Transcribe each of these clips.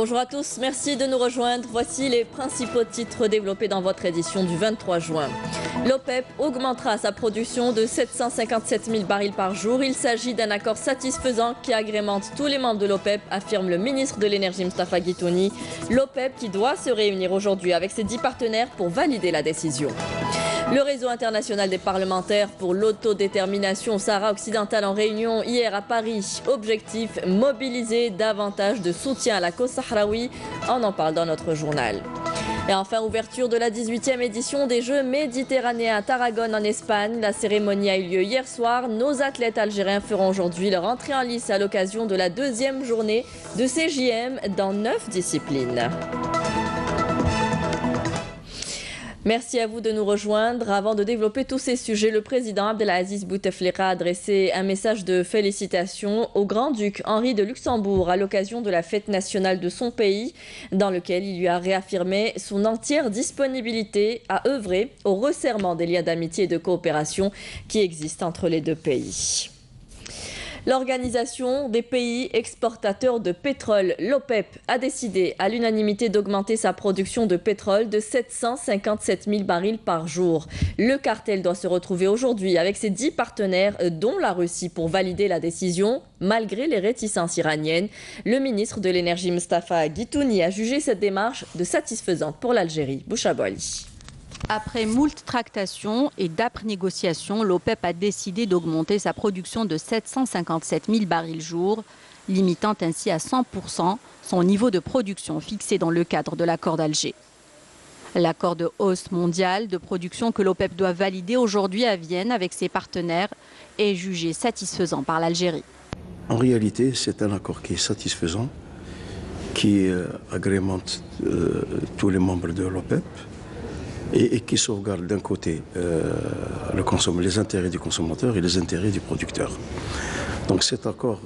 Bonjour à tous, merci de nous rejoindre. Voici les principaux titres développés dans votre édition du 23 juin. L'OPEP augmentera sa production de 757 000 barils par jour. Il s'agit d'un accord satisfaisant qui agrémente tous les membres de l'OPEP, affirme le ministre de l'Énergie Mostafa Guitouni. L'OPEP qui doit se réunir aujourd'hui avec ses 10 partenaires pour valider la décision. Le réseau international des parlementaires pour l'autodétermination au Sahara occidental en réunion hier à Paris. Objectif, mobiliser davantage de soutien à la cause sahraoui. On en parle dans notre journal. Et enfin, ouverture de la 18e édition des Jeux méditerranéens à Tarragone en Espagne. La cérémonie a eu lieu hier soir. Nos athlètes algériens feront aujourd'hui leur entrée en lice à l'occasion de la deuxième journée de ces JM dans 9 disciplines. Merci à vous de nous rejoindre. Avant de développer tous ces sujets, le président Abdelaziz Bouteflika a adressé un message de félicitations au grand-duc Henri de Luxembourg à l'occasion de la fête nationale de son pays, dans lequel il lui a réaffirmé son entière disponibilité à œuvrer au resserrement des liens d'amitié et de coopération qui existent entre les deux pays. L'Organisation des pays exportateurs de pétrole, l'OPEP, a décidé à l'unanimité d'augmenter sa production de pétrole de 757 000 barils par jour. Le cartel doit se retrouver aujourd'hui avec ses 10 partenaires, dont la Russie, pour valider la décision, malgré les réticences iraniennes. Le ministre de l'Énergie Mostafa Guitouni a jugé cette démarche de satisfaisante pour l'Algérie. Bouchaboli. Après moult tractations et d'âpres négociations, l'OPEP a décidé d'augmenter sa production de 757 000 barils jour, limitant ainsi à 100% son niveau de production fixé dans le cadre de l'accord d'Alger. L'accord de hausse mondiale de production que l'OPEP doit valider aujourd'hui à Vienne avec ses partenaires est jugé satisfaisant par l'Algérie. En réalité, c'est un accord qui est satisfaisant, qui agrémente tous les membres de l'OPEP. Et qui sauvegarde d'un côté les intérêts du consommateur et les intérêts du producteur. Donc cet accord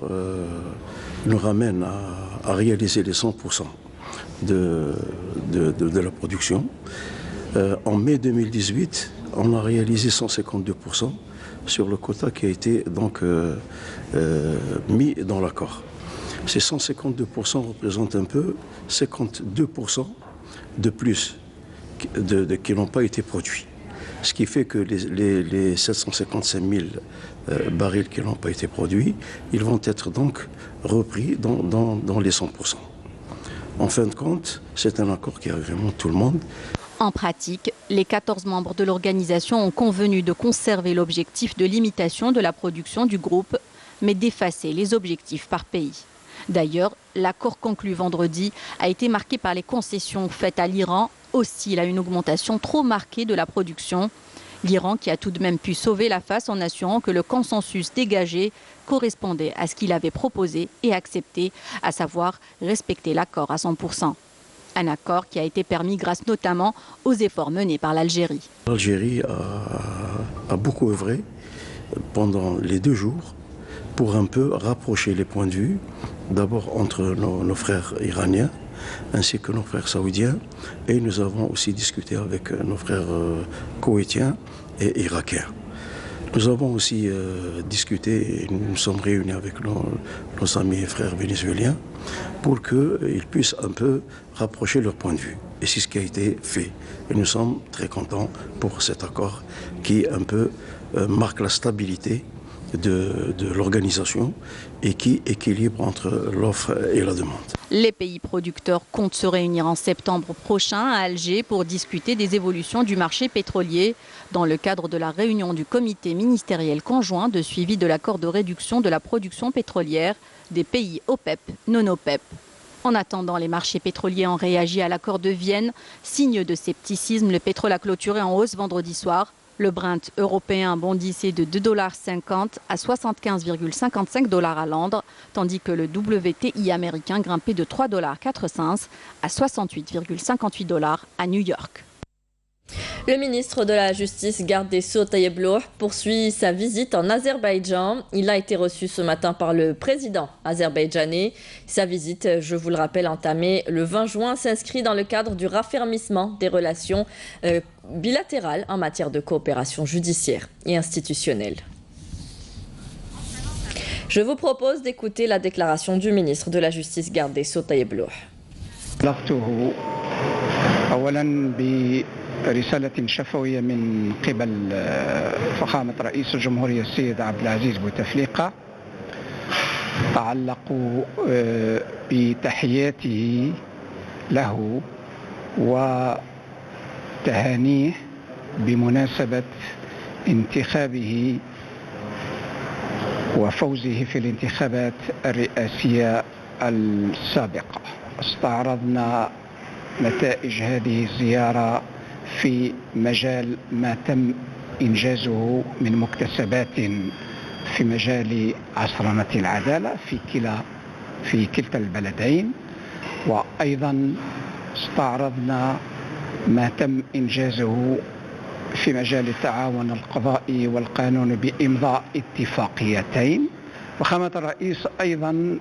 nous ramène à réaliser les 100% de la production. En mai 2018, on a réalisé 152% sur le quota qui a été donc mis dans l'accord. Ces 152% représentent un peu 52% de plus qui n'ont pas été produits. Ce qui fait que les 755 000 barils qui n'ont pas été produits, ils vont être donc repris dans les 100%. En fin de compte, c'est un accord qui agrémente tout le monde. En pratique, les 14 membres de l'organisation ont convenu de conserver l'objectif de limitation de la production du groupe, mais d'effacer les objectifs par pays. D'ailleurs, l'accord conclu vendredi a été marqué par les concessions faites à l'Iran, hostile à une augmentation trop marquée de la production. L'Iran qui a tout de même pu sauver la face en assurant que le consensus dégagé correspondait à ce qu'il avait proposé et accepté, à savoir respecter l'accord à 100%. Un accord qui a été permis grâce notamment aux efforts menés par l'Algérie. L'Algérie a beaucoup œuvré pendant les 2 jours pour un peu rapprocher les points de vue, d'abord entre nos frères iraniens ainsi que nos frères saoudiens, et nous avons aussi discuté avec nos frères koweïtiens et irakiens. Nous avons aussi discuté et nous nous sommes réunis avec nos amis et frères vénézuéliens pour qu'ils puissent un peu rapprocher leurs points de vue. Et c'est ce qui a été fait. Et nous sommes très contents pour cet accord qui un peu marque la stabilité de l'organisation et qui équilibre entre l'offre et la demande. Les pays producteurs comptent se réunir en septembre prochain à Alger pour discuter des évolutions du marché pétrolier dans le cadre de la réunion du comité ministériel conjoint de suivi de l'accord de réduction de la production pétrolière des pays OPEP, non OPEP. En attendant, les marchés pétroliers ont réagi à l'accord de Vienne. Signe de scepticisme, le pétrole a clôturé en hausse vendredi soir. Le Brent européen bondissait de 2,50 $ à 75,55 $ à Londres, tandis que le WTI américain grimpait de 3,04 $ à 68,58 $ à New York. Le ministre de la Justice, garde des Sceaux Tayeb Loh, poursuit sa visite en Azerbaïdjan. Il a été reçu ce matin par le président azerbaïdjanais. Sa visite, je vous le rappelle, entamée le 20 juin, s'inscrit dans le cadre du raffermissement des relations bilatérales en matière de coopération judiciaire et institutionnelle. Je vous propose d'écouter la déclaration du ministre de la Justice, garde des Sceaux Tayeb Loh. بلغته أولا برسالة شفوية من قبل فخامة رئيس الجمهورية السيد عبد العزيز بوتفليقة تعلق بتحياته له وتهانيه بمناسبة انتخابه وفوزه في الانتخابات الرئاسية السابقة. استعرضنا نتائج هذه الزيارة في مجال ما تم إنجازه من مكتسبات في مجال عصرنة العدالة في كلتا البلدين، وأيضا استعرضنا ما تم إنجازه في مجال التعاون القضائي والقانون بإمضاء اتفاقيتين. وفخامة الرئيس أيضا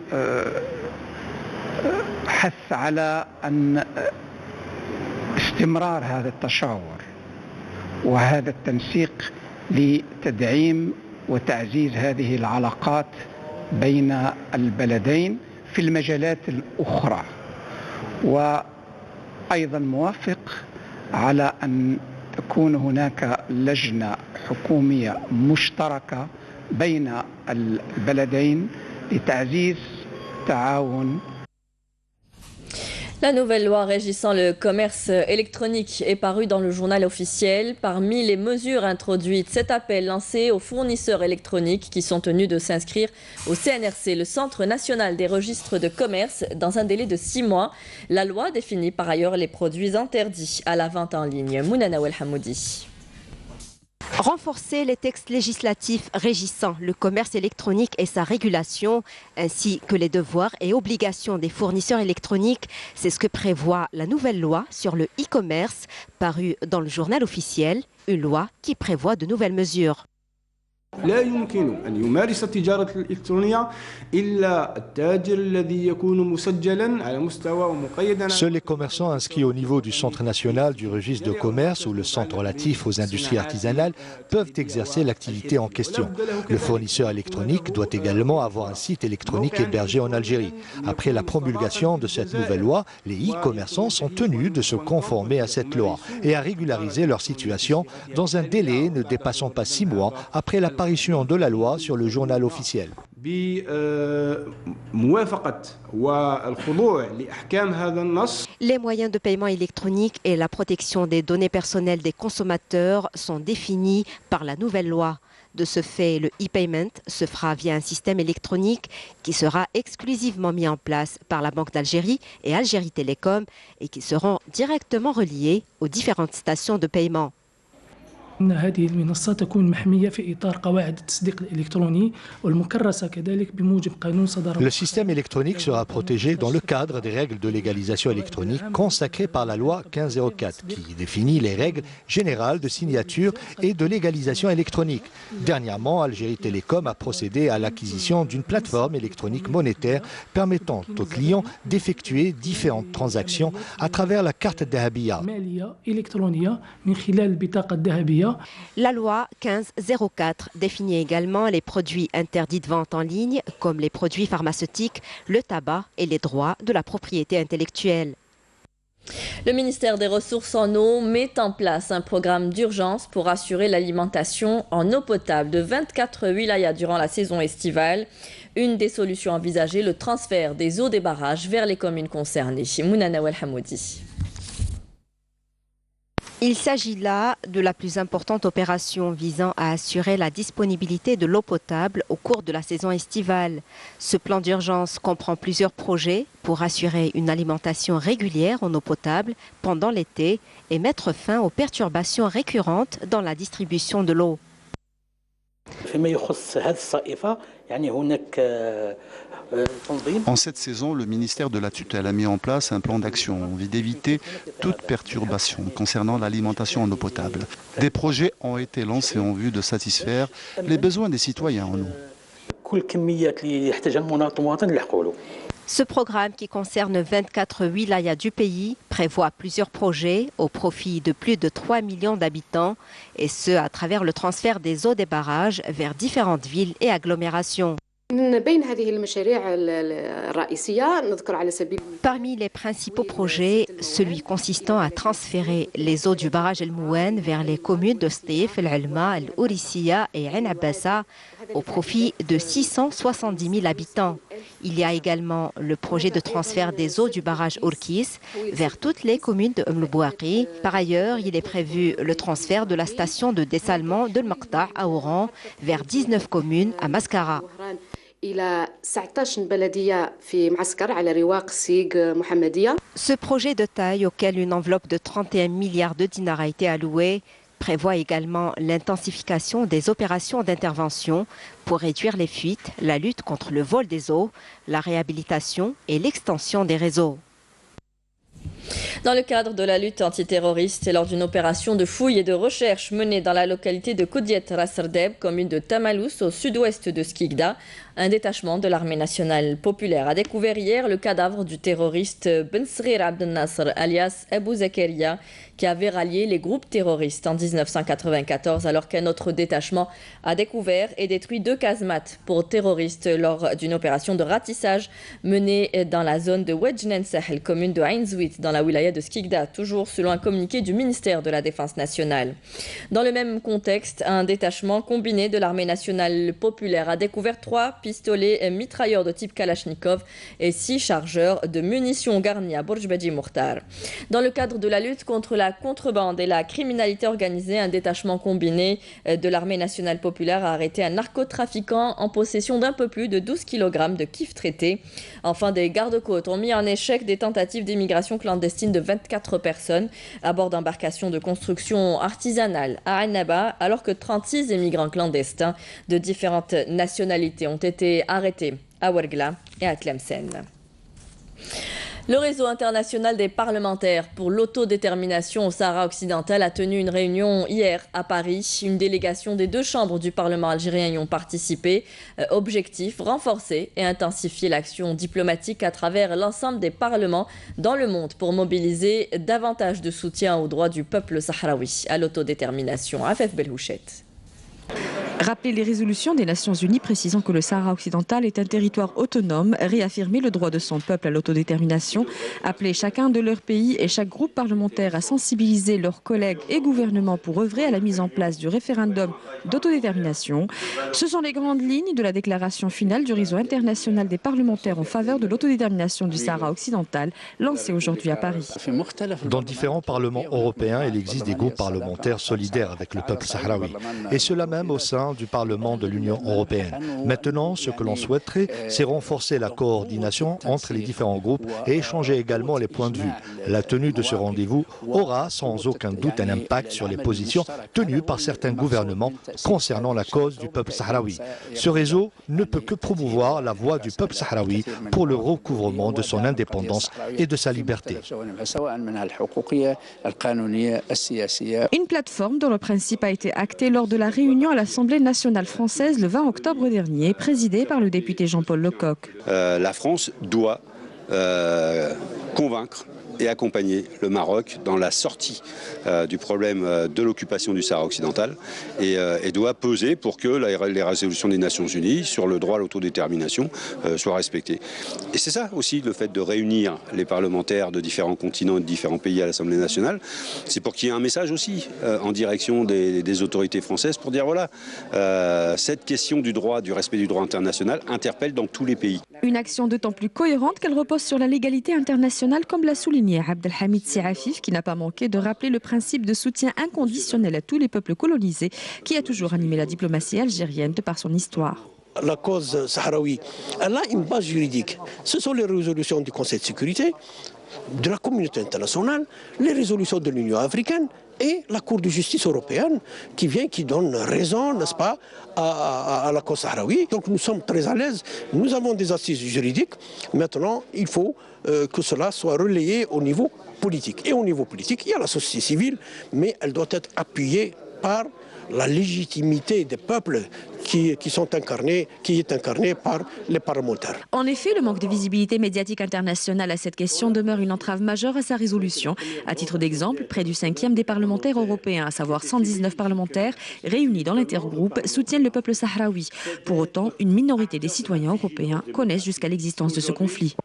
حث على أن استمرار هذا التشاور وهذا التنسيق لتدعيم وتعزيز هذه العلاقات بين البلدين في المجالات الأخرى، وأيضا موافق على أن تكون هناك لجنة حكومية مشتركة بين البلدين لتعزيز تعاون. La nouvelle loi régissant le commerce électronique est parue dans le journal officiel. Parmi les mesures introduites, cet appel lancé aux fournisseurs électroniques qui sont tenus de s'inscrire au CNRC, le Centre national des registres de commerce, dans un délai de 6 mois. La loi définit par ailleurs les produits interdits à la vente en ligne. Mounana Welhamoudi. Renforcer les textes législatifs régissant le commerce électronique et sa régulation, ainsi que les devoirs et obligations des fournisseurs électroniques, c'est ce que prévoit la nouvelle loi sur le e-commerce, parue dans le journal officiel, une loi qui prévoit de nouvelles mesures. لا يمكن أن يمارس التجارة الإلكترونية إلا التاجر الذي يكون مسجلا على مستوى ومقيدا. Seuls les commerçants inscrits au niveau du Centre national du registre de commerce ou le centre relatif aux industries artisanales peuvent exercer l'activité en question. Le fournisseur électronique doit également avoir un site électronique hébergé en Algérie. Après la promulgation de cette nouvelle loi, les e-commerçants sont tenus de se conformer à cette loi et à régulariser leur situation dans un délai ne dépassant pas 6 mois après l'apparition de la loi sur le journal officiel. Les moyens de paiement électronique et la protection des données personnelles des consommateurs sont définis par la nouvelle loi. De ce fait, le e-payment se fera via un système électronique qui sera exclusivement mis en place par la Banque d'Algérie et Algérie Télécom et qui seront directement reliés aux différentes stations de paiement. هذه المنصات تكون محمية في إطار قواعد التصديق الإلكتروني والمكرسة كذلك بموجب قانون صدر. Le système électronique sera protégé dans le cadre des règles de légalisation électronique consacrées par la loi 1504 qui définit les règles générales de signature et de légalisation électronique. Dernièrement, Algérie Télécom a procédé à l'acquisition d'une plateforme électronique monétaire permettant aux clients d'effectuer différentes transactions à travers la carte Dahabia. La loi 1504 définit également les produits interdits de vente en ligne, comme les produits pharmaceutiques, le tabac et les droits de la propriété intellectuelle. Le ministère des Ressources en eau met en place un programme d'urgence pour assurer l'alimentation en eau potable de 24 wilayas durant la saison estivale. Une des solutions envisagées, le transfert des eaux des barrages vers les communes concernées. Mounana Welhamoudi. Il s'agit là de la plus importante opération visant à assurer la disponibilité de l'eau potable au cours de la saison estivale. Ce plan d'urgence comprend plusieurs projets pour assurer une alimentation régulière en eau potable pendant l'été et mettre fin aux perturbations récurrentes dans la distribution de l'eau. En cette saison, le ministère de la Tutelle a mis en place un plan d'action en vue d'éviter toute perturbation concernant l'alimentation en eau potable. Des projets ont été lancés en vue de satisfaire les besoins des citoyens en eau. Ce programme, qui concerne 24 wilayas du pays, prévoit plusieurs projets au profit de plus de 3 millions d'habitants, et ce à travers le transfert des eaux des barrages vers différentes villes et agglomérations. Parmi les principaux projets, celui consistant à transférer les eaux du barrage El Mouen vers les communes de Stif, El Alma, El Ourissiya et Ain Abbassa au profit de 670 000 habitants. Il y a également le projet de transfert des eaux du barrage Ourkis vers toutes les communes de Bouaqi. Par ailleurs, il est prévu le transfert de la station de dessalement de Maqta' à Oran vers 19 communes à Mascara. Ce projet de taille, auquel une enveloppe de 31 milliards de dinars a été allouée, prévoit également l'intensification des opérations d'intervention pour réduire les fuites, la lutte contre le vol des eaux, la réhabilitation et l'extension des réseaux. Dans le cadre de la lutte antiterroriste et lors d'une opération de fouille et de recherche menée dans la localité de Koudiet Rasserdeb, commune de Tamalous au sud-ouest de Skikda, un détachement de l'armée nationale populaire a découvert hier le cadavre du terroriste Ben Sghir Abdel Nasser, alias Abou Zakaria, qui avait rallié les groupes terroristes en 1994, alors qu'un autre détachement a découvert et détruit 2 casemates pour terroristes lors d'une opération de ratissage menée dans la zone de Wejnen Sahel, commune de Ain Zwit, dans la wilaya de Skikda, toujours selon un communiqué du ministère de la Défense nationale. Dans le même contexte, un détachement combiné de l'armée nationale populaire a découvert 3 pistolets mitrailleurs de type Kalachnikov et 6 chargeurs de munitions garnis à Bourj-Badji Mourtar. Dans le cadre de la lutte contre la contrebande et la criminalité organisée, un détachement combiné de l'armée nationale populaire a arrêté un narcotrafiquant en possession d'un peu plus de 12 kg de kif traité. Enfin, des gardes-côtes ont mis en échec des tentatives d'immigration clandestine de 24 personnes à bord d'embarcations de construction artisanale à Annaba, alors que 36 immigrants clandestins de différentes nationalités ont été arrêtés à Ouargla et à Tlemcen. Le réseau international des parlementaires pour l'autodétermination au Sahara occidental a tenu une réunion hier à Paris. Une délégation des 2 chambres du Parlement algérien y ont participé. Objectif, renforcer et intensifier l'action diplomatique à travers l'ensemble des parlements dans le monde pour mobiliser davantage de soutien aux droits du peuple sahraoui à l'autodétermination. Afef Belhouchet. Rappeler les résolutions des Nations Unies précisant que le Sahara occidental est un territoire autonome, réaffirmer le droit de son peuple à l'autodétermination, appeler chacun de leurs pays et chaque groupe parlementaire à sensibiliser leurs collègues et gouvernements pour œuvrer à la mise en place du référendum d'autodétermination. Ce sont les grandes lignes de la déclaration finale du réseau international des parlementaires en faveur de l'autodétermination du Sahara occidental, lancée aujourd'hui à Paris. Dans différents parlements européens, il existe des groupes parlementaires solidaires avec le peuple sahraoui. Et cela même au sein du Parlement de l'Union européenne. Maintenant, ce que l'on souhaiterait, c'est renforcer la coordination entre les différents groupes et échanger également les points de vue. La tenue de ce rendez-vous aura sans aucun doute un impact sur les positions tenues par certains gouvernements concernant la cause du peuple sahraoui. Ce réseau ne peut que promouvoir la voix du peuple sahraoui pour le recouvrement de son indépendance et de sa liberté. Une plateforme dont le principe a été acté lors de la réunion à l'Assemblée nationale française le 20 octobre dernier, présidée par le député Jean-Paul Lecoq. La France doit convaincre et accompagner le Maroc dans la sortie du problème de l'occupation du Sahara occidental et doit peser pour que les résolutions des Nations Unies sur le droit à l'autodétermination soient respectées. Et c'est ça aussi le fait de réunir les parlementaires de différents continents et de différents pays à l'Assemblée nationale, c'est pour qu'il y ait un message aussi en direction des autorités françaises pour dire voilà, cette question du droit, du respect du droit international interpelle dans tous les pays. Une action d'autant plus cohérente qu'elle repose sur la légalité internationale, comme l'a souligné Abdelhamid Siafif, qui n'a pas manqué de rappeler le principe de soutien inconditionnel à tous les peuples colonisés, qui a toujours animé la diplomatie algérienne de par son histoire. La cause sahraoui, elle a une base juridique. Ce sont les résolutions du Conseil de sécurité, de la communauté internationale, les résolutions de l'Union africaine et la Cour de justice européenne qui donne raison, n'est-ce pas, à la cause sahraoui. Donc nous sommes très à l'aise, nous avons des assises juridiques. Maintenant, il faut que cela soit relayé au niveau politique. Et au niveau politique, il y a la société civile, mais elle doit être appuyée par la légitimité des peuples qui est incarnée par les parlementaires. En effet, le manque de visibilité médiatique internationale à cette question demeure une entrave majeure à sa résolution. À titre d'exemple, près du 5e des parlementaires européens, à savoir 119 parlementaires réunis dans l'intergroupe, soutiennent le peuple sahraoui. Pour autant, une minorité des citoyens européens connaissent jusqu'à l'existence de ce conflit.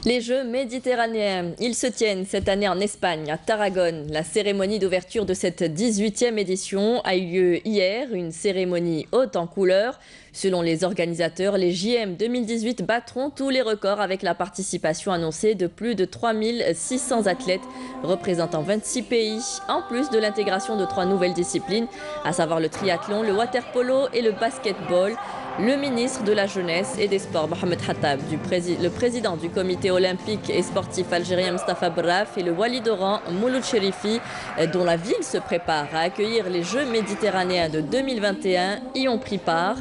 Les Jeux méditerranéens, ils se tiennent cette année en Espagne, à Tarragone. La cérémonie d'ouverture de cette 18e édition a eu lieu hier, une cérémonie haute en couleurs. Selon les organisateurs, les JM 2018 battront tous les records avec la participation annoncée de plus de 3600 athlètes représentant 26 pays, en plus de l'intégration de 3 nouvelles disciplines, à savoir le triathlon, le waterpolo et le basketball. Le ministre de la Jeunesse et des Sports, Mohamed Hattab, le président du comité olympique et sportif algérien, Mostafa Braf, et le Wali d'Oran, Mouloud Cherifi, dont la ville se prépare à accueillir les Jeux méditerranéens de 2021, y ont pris part.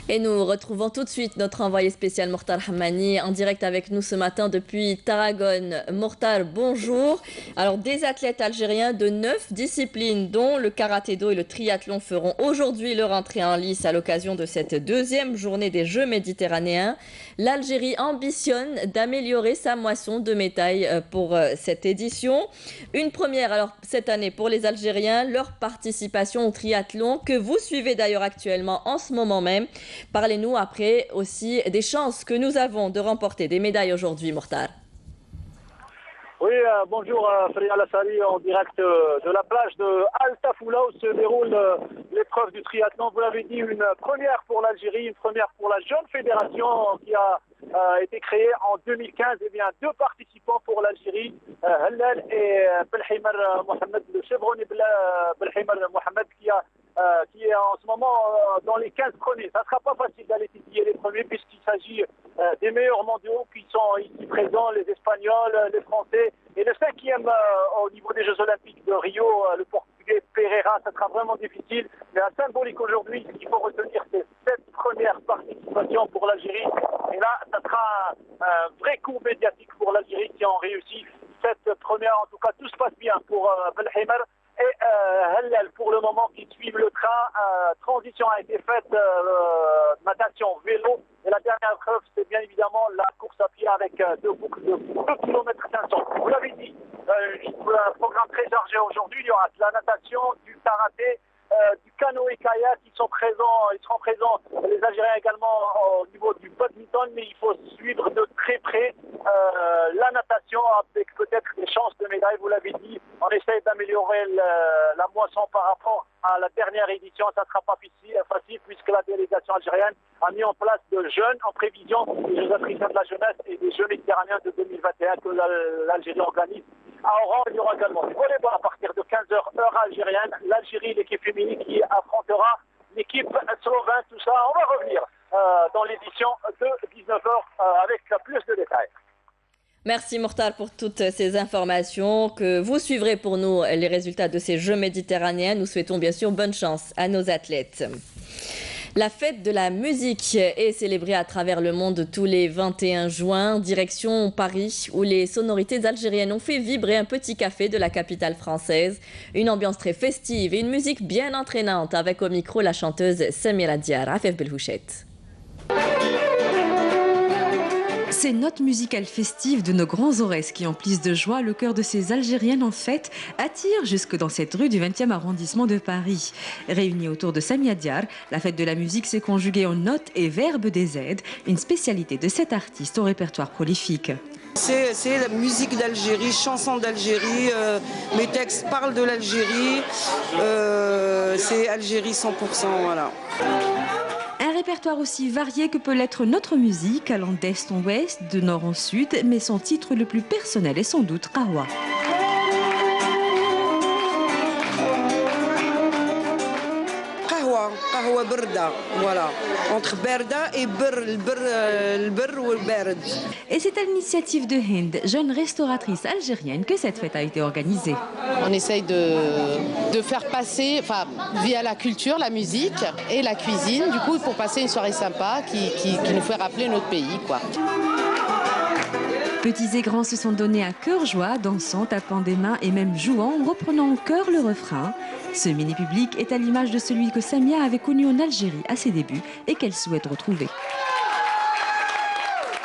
Et nous retrouvons tout de suite notre envoyé spécial Mortar Hammani en direct avec nous ce matin depuis Tarragone. Mortar, bonjour. Alors des athlètes algériens de 9 disciplines dont le karaté-do et le triathlon feront aujourd'hui leur entrée en lice à l'occasion de cette deuxième journée des Jeux méditerranéens. L'Algérie ambitionne d'améliorer sa moisson de médailles pour cette édition. Une première alors cette année pour les Algériens, leur participation au triathlon que vous suivez d'ailleurs actuellement en ce moment même. Parlez-nous après aussi des chances que nous avons de remporter des médailles aujourd'hui, Mortar. Oui, bonjour Frédéric Alassali en direct de la plage de Al Tafoula où se déroule l'épreuve du triathlon. Vous l'avez dit, une première pour l'Algérie, une première pour la jeune fédération qui a été créée en 2015. Eh bien, 2 participants pour l'Algérie, Hallal et Belhimar Mohamed, le chevronné Belhimar Mohamed qui est en ce moment dans les 15 premiers. Ça ne sera pas facile d'aller titiller les premiers puisqu'il s'agit des meilleurs mondiaux qui sont ici présents, les Espagnols, les Français. Et le 5e au niveau des Jeux Olympiques de Rio, le Portugais Pereira, ça sera vraiment difficile. Mais un symbolique aujourd'hui, ce qu'il faut retenir, c'est cette première participation pour l'Algérie. Et là, ça sera un vrai coup médiatique pour l'Algérie qui ont réussi cette première. En tout cas, tout se passe bien pour Belhimar. Et Hallal, pour le moment, qui suivent le train. Transition a été faite, natation, vélo. Et la dernière épreuve, c'est bien évidemment la course à pied avec 2 boucles de 2 km 500. Vous l'avez dit, un programme très chargé aujourd'hui. Il y aura de la natation, du karaté, du canoë-kayak qui sont présents. Ils seront présents, les Algériens également, au niveau du badminton. Mais il faut suivre de très près la natation avec peut-être des chances de médaille. Vous l'avez dit, on essaie d'améliorer la moisson par rapport à la dernière édition. Ça ne sera pas facile puisque la délégation algérienne a mis en place de jeunes en prévision des Jeux africains de la jeunesse et des Jeux méditerranéens de 2021 que l'Algérie organise. À Oran, il y aura également du volleyball à partir de 15h heure algérienne. L'Algérie, l'équipe féminine qui affrontera l'équipe slovène. Tout ça, on va revenir dans l'édition de 19h avec plus de détails. Merci Mortar pour toutes ces informations que vous suivrez pour nous les résultats de ces Jeux méditerranéens. Nous souhaitons bien sûr bonne chance à nos athlètes. La fête de la musique est célébrée à travers le monde tous les 21 juin, direction Paris, où les sonorités algériennes ont fait vibrer un petit café de la capitale française. Une ambiance très festive et une musique bien entraînante avec au micro la chanteuse Samira Diar. Afef Belhouchet. Ces notes musicales festives de nos grands Aurès qui emplissent de joie le cœur de ces Algériennes en fête attirent jusque dans cette rue du 20e arrondissement de Paris. Réunis autour de Samia Diar, la fête de la musique s'est conjuguée en notes et verbes des aides, une spécialité de cet artiste au répertoire prolifique. C'est la musique d'Algérie, chansons d'Algérie, mes textes parlent de l'Algérie, c'est Algérie 100%, voilà. Un répertoire aussi varié que peut l'être notre musique, allant d'est en ouest, de nord en sud, mais son titre le plus personnel est sans doute Qahwa. Qahwa Berda, voilà, entre Berda et le Ber ou le Berd. Et c'est à l'initiative de Hind, jeune restauratrice algérienne, que cette fête a été organisée. On essaye de faire passer, via la culture, la musique et la cuisine, du coup, pour passer une soirée sympa qui nous fait rappeler notre pays, quoi. Petits et grands se sont donnés à cœur joie, dansant, tapant des mains et même jouant, reprenant en chœur le refrain. Ce mini-public est à l'image de celui que Samia avait connu en Algérie à ses débuts et qu'elle souhaite retrouver.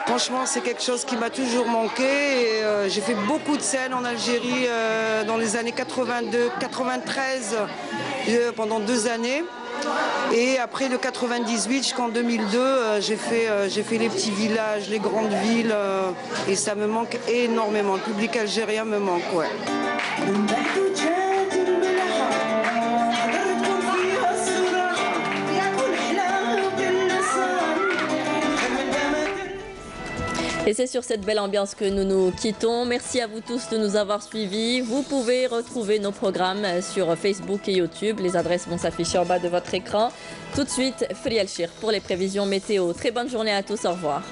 Franchement, c'est quelque chose qui m'a toujours manqué. J'ai fait beaucoup de scènes en Algérie dans les années 82-93 pendant 2 années. Et après de 98 jusqu'en 2002, j'ai fait les petits villages, les grandes villes, et ça me manque énormément. Le public algérien me manque, ouais. Et c'est sur cette belle ambiance que nous nous quittons. Merci à vous tous de nous avoir suivis. Vous pouvez retrouver nos programmes sur Facebook et YouTube. Les adresses vont s'afficher en bas de votre écran. Tout de suite, Frial Chir pour les prévisions météo. Très bonne journée à tous. Au revoir.